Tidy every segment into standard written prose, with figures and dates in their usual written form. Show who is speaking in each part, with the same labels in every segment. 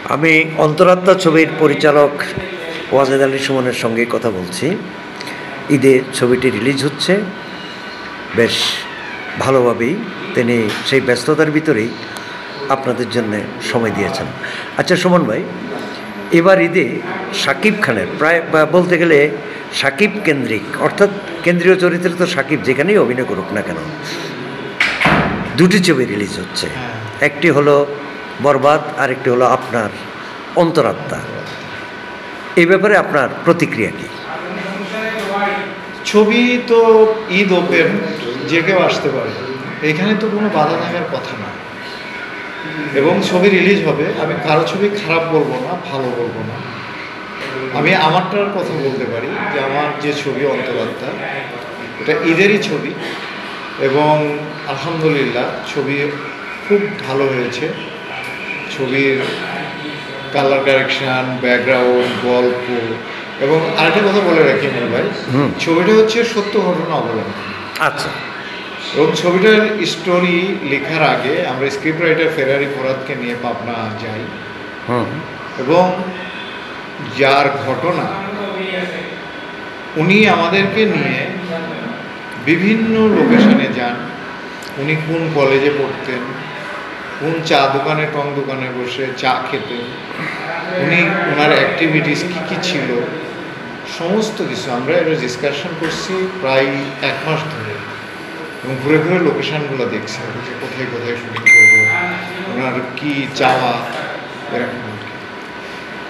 Speaker 1: আমি অন্তরাত্মা ছবির পরিচালক ওয়াজেদ আলী সুমনের সঙ্গে কথা বলছি। ঈদে ছবিটি রিলিজ হচ্ছে, বেশ ভালোভাবেই তিনি সেই ব্যস্ততার ভিতরেই আপনাদের জন্য সময় দিয়েছেন। আচ্ছা সুমন ভাই, এবার ঈদে শাকিব খানের প্রায় বলতে গেলে শাকিব কেন্দ্রিক, অর্থাৎ কেন্দ্রীয় চরিত্রে তো শাকিব যেখানেই অভিনয় করুক না কেন, দুটি ছবি রিলিজ হচ্ছে। একটি হলো বরবাদ, আরেকটি হলো আপনার অন্তরাত্মা। এই ব্যাপারে আপনার প্রতিক্রিয়া কি?
Speaker 2: ছবি তো ঈদ ওপেন, যে কেউ আসতে পারে, এখানে তো কোনো বাধা থাকার কথা না। এবং ছবি রিলিজ হবে, আমি কারো ছবি খারাপ বলবো না, ভালো বলবো না। আমি আমারটার কথা বলতে পারি যে আমার যে ছবি অন্তরাত্মা, এটা ঈদেরই ছবি এবং আলহামদুলিল্লাহ ছবি খুব ভালো হয়েছে। ছবির কালার কারেকশান, ব্যাকগ্রাউন্ড, গল্প, এবং আরেকটা কথা বলে রাখি মনে ভাই, ছবিটা হচ্ছে সত্য ঘটনা অবলম্বন।
Speaker 1: আচ্ছা।
Speaker 2: এবং ছবিটার স্টোরি লেখার আগে আমরা স্ক্রিপ্ট রাইটার ফেরারি ফোরাতকে নিয়ে পাবনা যাই, এবং যার ঘটনা উনি আমাদেরকে নিয়ে বিভিন্ন লোকেশনে যান। উনি কোন কলেজে পড়তেন, কোন চা দোকানে, টং দোকানে বসে চা খেতেন, উনি ওনার অ্যাক্টিভিটিস কী কী ছিল, সমস্ত কিছু আমরা এটা ডিসকাশন করছি প্রায় 1 মাস ধরে। এবং ঘুরে ঘুরে লোকেশানগুলো দেখছি যে কোথায় কোথায় শুটিং করবো, ওনার কী চাওয়া, এরকম আর কি।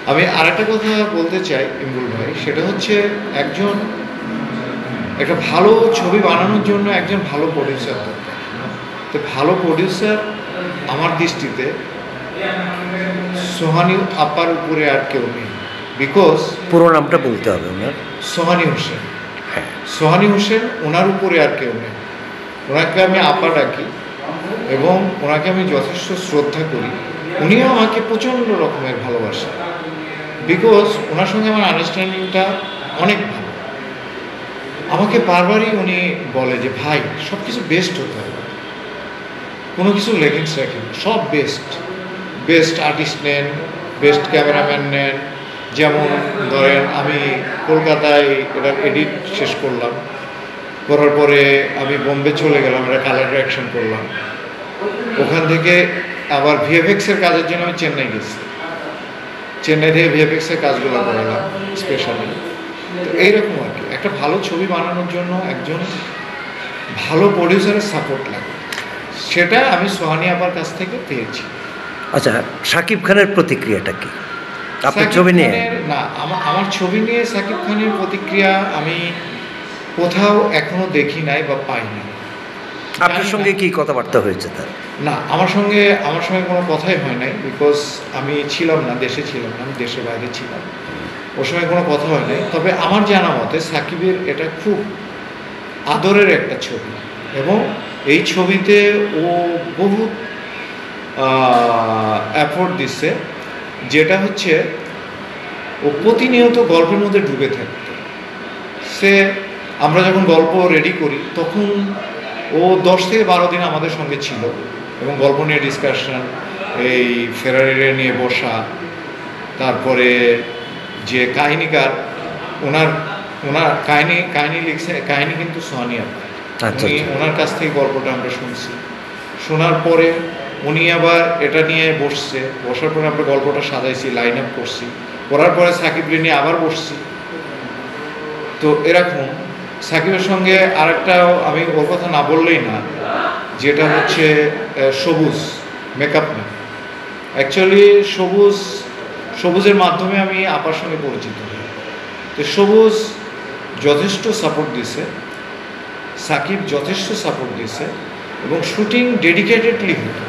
Speaker 2: আমি আরেকটা কথা বলতে চাই ইমরুল ভাই, সেটা হচ্ছে একটা ভালো ছবি বানানোর জন্য একজন ভালো প্রডিউসার দরকার। তো ভালো প্রডিউসার আমার দৃষ্টিতে সোহানি আপার উপরে আর কেউ নেই। বিকজ
Speaker 1: পুরো নামটা বলতে হবে ওনার,
Speaker 2: সোহানি হোসেন। সোহানি হোসেন, ওনার উপরে আর কেউ নেই। ওনাকে আমি আপা ডাকি এবং ওনাকে আমি যথেষ্ট শ্রদ্ধা করি। উনিও আমাকে প্রচণ্ড রকমের ভালোবাসেন, বিকজ ওনার সঙ্গে আমার আন্ডারস্ট্যান্ডিংটা অনেক ভালো। আমাকে বারবারই উনি বলে যে ভাই সব কিছু বেস্ট হতে হবে, কোনো কিছু লেগিংস রাখেন, সব বেস্ট আর্টিস্ট নেন, বেস্ট ক্যামেরাম্যান নেন। যেমন ধরেন আমি কলকাতায় এটার এডিট শেষ করলাম, করার পরে আমি বোম্বে চলে গেলাম, এটা কালার কারেকশন করলাম। ওখান থেকে আবার ভিএফএক্সের কাজের জন্য আমি চেন্নাই গেছি, চেন্নাই থেকে ভিএফএক্সের কাজগুলো করালাম স্পেশালি। তো এইরকম আর কি, একটা ভালো ছবি বানানোর জন্য একজন ভালো প্রডিউসারের সাপোর্ট লাগে, সেটা আমি সোহানি আপার কাছ থেকে পেয়েছি।
Speaker 1: আচ্ছা, শাকিব খানের প্রতিক্রিয়াটা কি আপনার ছবি নিয়ে?
Speaker 2: না, আমার ছবি নিয়ে শাকিব খানের প্রতিক্রিয়া আমি কোথাও এখনো দেখি নাই বা পাই নাই।
Speaker 1: আপনার সঙ্গে কি কথাবার্তা হয়েছে তার?
Speaker 2: না, আমার সঙ্গে কোনো কথাই হয় নাই, বিকজ আমি ছিলাম না, দেশে ছিলাম না, আমি দেশের বাইরে ছিলাম, ওর সঙ্গে কোনো কথা হয় নাই। তবে আমার জানা মতে সাকিবের এটা খুব আদরের একটা ছবি, এবং এই ছবিতে ও বহু এফোর্ট দিচ্ছে, যেটা হচ্ছে ও প্রতিনিয়ত গল্পের মধ্যে ডুবে থাকতো। আমরা যখন গল্প রেডি করি তখন ও 10 থেকে 12 দিন আমাদের সঙ্গে ছিল, এবং গল্প নিয়ে ডিসকাশন, এই ফেরারি নিয়ে বসা, তারপরে যে কাহিনীকার ওনার কাহিনী লিখছে, কাহিনী কিন্তু সোহানি আপা। ওনার কাছ থেকে গল্পটা আমরা শুনছি, শোনার পরে উনি আবার এটা নিয়ে বসার পরে আমরা গল্পটা সাজাইছি, লাইন আপ করছি, করার পরে সাকিবকে নিয়ে আবার বসছি। তো এরকম সাকিবের সঙ্গে আরেকটাও আমি ওর কথা না বললেই না, যেটা হচ্ছে সবুজ মেকআপ ম্যান। অ্যাকচুয়ালি সবুজের মাধ্যমে আমি আপার সঙ্গে পরিচিত হই। তো সবুজ যথেষ্ট সাপোর্ট দিছে, সাকিব যথেষ্ট সাপোর্ট দিছে, এবং শুটিং ডেডিকেটেডলি হতো।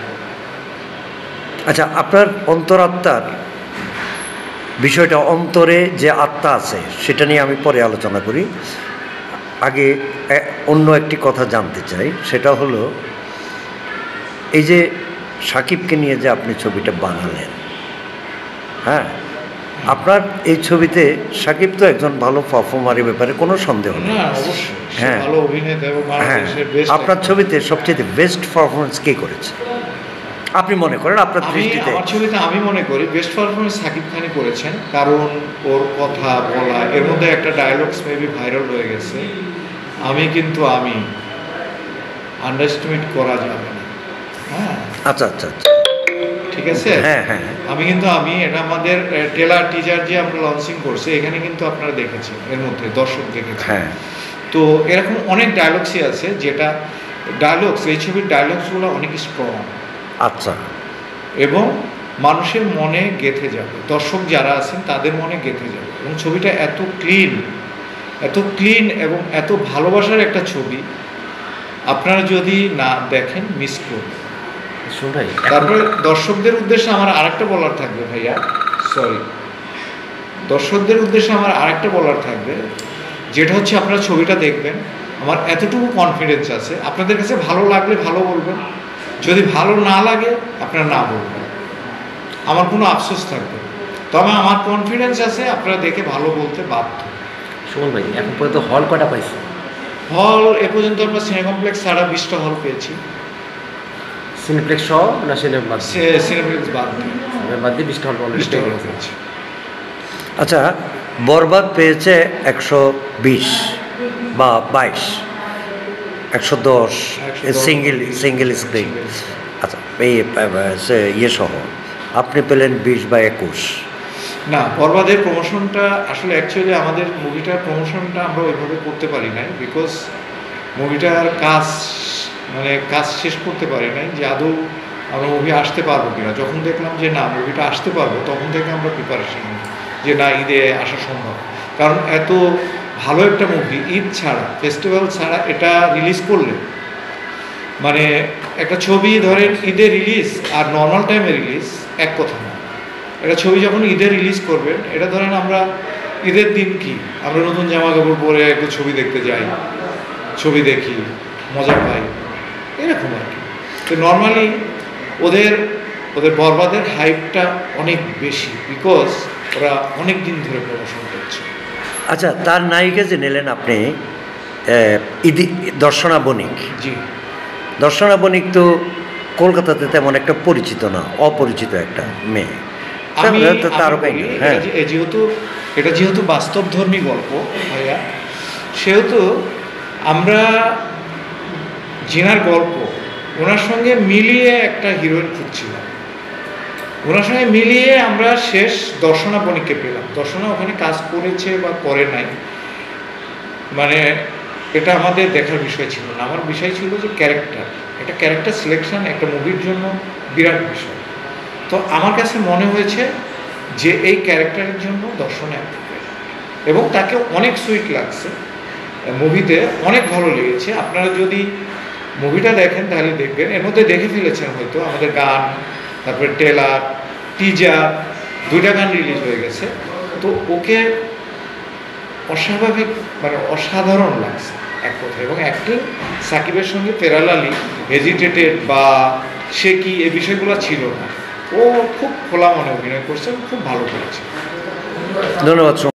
Speaker 1: আচ্ছা, আপনার অন্তরাত্মার বিষয়টা, অন্তরে যে আত্মা আছে সেটা নিয়ে আমি পরে আলোচনা করি। আগে অন্য একটি কথা জানতে চাই, সেটা হলো এই যে সাকিবকে নিয়ে যে আপনি ছবিটা বানালেন, হ্যাঁ, আপনার এই ছবিতে সাকিব তো একজন ভালো পারফর্মারের ব্যাপারে কোনো সন্দেহ নেই। হ্যাঁ,
Speaker 2: ভালো অভিনেতা এবং
Speaker 1: হ্যাঁ, আপনার ছবিতে সবচেয়ে বেস্ট পারফরমেন্স কে করেছে আপনি মনে করেন আপনার
Speaker 2: আমি
Speaker 1: দৃষ্টিতে?
Speaker 2: আমার ছবিতে আমি মনে করি বেস্ট পারফরমেন্স সাকিব খানই করেছেন, কারণ ওর কথা বলা, এর মধ্যে একটা ডায়লগস মেবি ভাইরাল হয়ে গেছে, আমি কিন্তু আমি, আন্ডারস্টিমেট করা যাবে না। হ্যাঁ,
Speaker 1: আচ্ছা আচ্ছা আচ্ছা,
Speaker 2: ঠিক আছে।
Speaker 1: হ্যাঁ হ্যাঁ,
Speaker 2: আমি কিন্তু আমি, এটা আমাদের ট্রেলার টিজার যে আমরা লঞ্চিং করছি, এখানে কিন্তু আপনারা দেখেছেন, এর মধ্যে দর্শক দেখেছে।
Speaker 1: হ্যাঁ
Speaker 2: তো এরকম অনেক ডায়লগসই আছে, যেটা ডায়লগস, এই ছবির ডায়লগসগুলো অনেক স্ট্রং
Speaker 1: আচ্ছা,
Speaker 2: এবং মানুষের মনে গেঁথে যাবে, দর্শক যারা আছেন তাদের মনে গেঁথে যাবে। এবং ছবিটা এত ক্লিন এবং এত ভালোবাসার একটা ছবি, আপনারা যদি না দেখেন মিস করবেন।
Speaker 3: শুন ভাই,
Speaker 2: তারপরে দর্শকদের উদ্দেশ্যে আমার আরেকটা বলার থাকবে ভাইয়া, সরি, দর্শকদের উদ্দেশ্যে আমার আরেকটা বলার থাকবে, যেটা হচ্ছে আপনারা ছবিটা দেখবেন, আমার এতটুকু কনফিডেন্স আছে, আপনাদের কাছে ভালো লাগলে ভালো বলবেন, যদি ভালো না লাগে আপনারা না বলবেন, আমার কোনো আফসোস থাকবে না। তবে আমার কনফিডেন্স আছে আপনারা দেখে ভালো বলতে বাধ্য।
Speaker 3: সুমন ভাই, এখন পর্যন্ত হল কটা পাইছে?
Speaker 2: হল এ পর্যন্ত আমরা সিনে কমপ্লেক্স ছাড়া 20টা হল পেয়েছি,
Speaker 3: সিনেপ্লেক্স সহ না সিনেমা
Speaker 2: সিনেপ্লেক্স বাদ দিয়ে
Speaker 3: বাদ দিয়ে 20টা হল
Speaker 2: 20টা হল
Speaker 3: অলরেডি
Speaker 2: পেয়েছি।
Speaker 1: আচ্ছা, বরবাদ পেয়েছে 120 বা 22, 110 সিঙ্গেল স্ক্রিন। আচ্ছা, এই ইয়ে সহ আপনি পেলেন 20 বা 21।
Speaker 2: না, বরবাদের প্রমোশনটা আসলে অ্যাকচুয়ালি আমাদের মুভিটার প্রমোশনটা আমরা ওইভাবে করতে পারি নাই, বিকজ মুভিটার কাজ শেষ করতে পারি নাই যে আদৌ আমরা মুভি আসতে পারবো কিনা। যখন দেখলাম যে না, মুভিটা আসতে পারবো, তখন থেকে আমরা প্রিপারেশন নিই যে না, ঈদে আসা সম্ভব। কারণ এত ভালো একটা মুভি ঈদ ছাড়া, ফেস্টিভ্যাল ছাড়া এটা রিলিজ করলে, মানে একটা ছবি ধরেন ঈদে রিলিজ আর নর্মাল টাইমে রিলিজ এক কথা না। একটা ছবি যখন ঈদে রিলিজ করবেন, এটা ধরেন আমরা ঈদের দিন কি আমরা নতুন জামা কাপড় পরে একটু ছবি দেখতে যাই, ছবি দেখি, মজা পাই, এরকম আর কি। তো নর্মালি ওদের বরবাদের হাইপটা অনেক বেশি, বিকজ ওরা অনেক দিন ধরে প্রমোশন করছে।
Speaker 1: আচ্ছা, তার নায়িকা যে নিলেন আপনি, দর্শনা বণিক।
Speaker 2: জি,
Speaker 1: দর্শনা বণিক তো কলকাতাতে তেমন একটা পরিচিত না, অপরিচিত একটা মেয়ে। হ্যাঁ,
Speaker 2: এটা যেহেতু বাস্তবধর্মী গল্প ভাইয়া, সেহেতু আমরা জিনার গল্প ওনার সঙ্গে মিলিয়ে একটা হিরোইন খুঁজছিলাম, ওনার সঙ্গে মিলিয়ে আমরা শেষ দর্শনা বণিককে পেলাম। দর্শনা ওখানে কাজ করেছে বা করে নাই, মানে এটা আমাদের দেখার বিষয় ছিল না। আমার বিষয় ছিল যে একটা ক্যারেক্টার সিলেকশন একটা মুভির জন্য বিরাট বিষয়। তো আমার কাছে মনে হয়েছে যে এই ক্যারেক্টারের জন্য দর্শনা অ্যাপ্রোপ্রিয়েট, এবং তাকে অনেক সুইট লাগছে মুভিতে, অনেক ভালো লেগেছে। আপনারা যদি মুভিটা দেখেন তাহলে দেখবেন, এর মধ্যে দেখে ফেলেছেন হয়তো আমাদের গান, তারপরে ট্রেলার, টিজার, 2টা গান রিলিজ হয়ে গেছে। তো ওকে অস্বাভাবিক, মানে অসাধারণ লাগছে এক কথায়। এবং অ্যাক্টিং সাকিবের সঙ্গে প্যারালালি হেজিটেটেড বা সে কি, এই বিষয়গুলো ছিল না। ও খুব খোলা মনে অভিনয় করছে, খুব ভালো করেছে।
Speaker 1: ধন্যবাদ।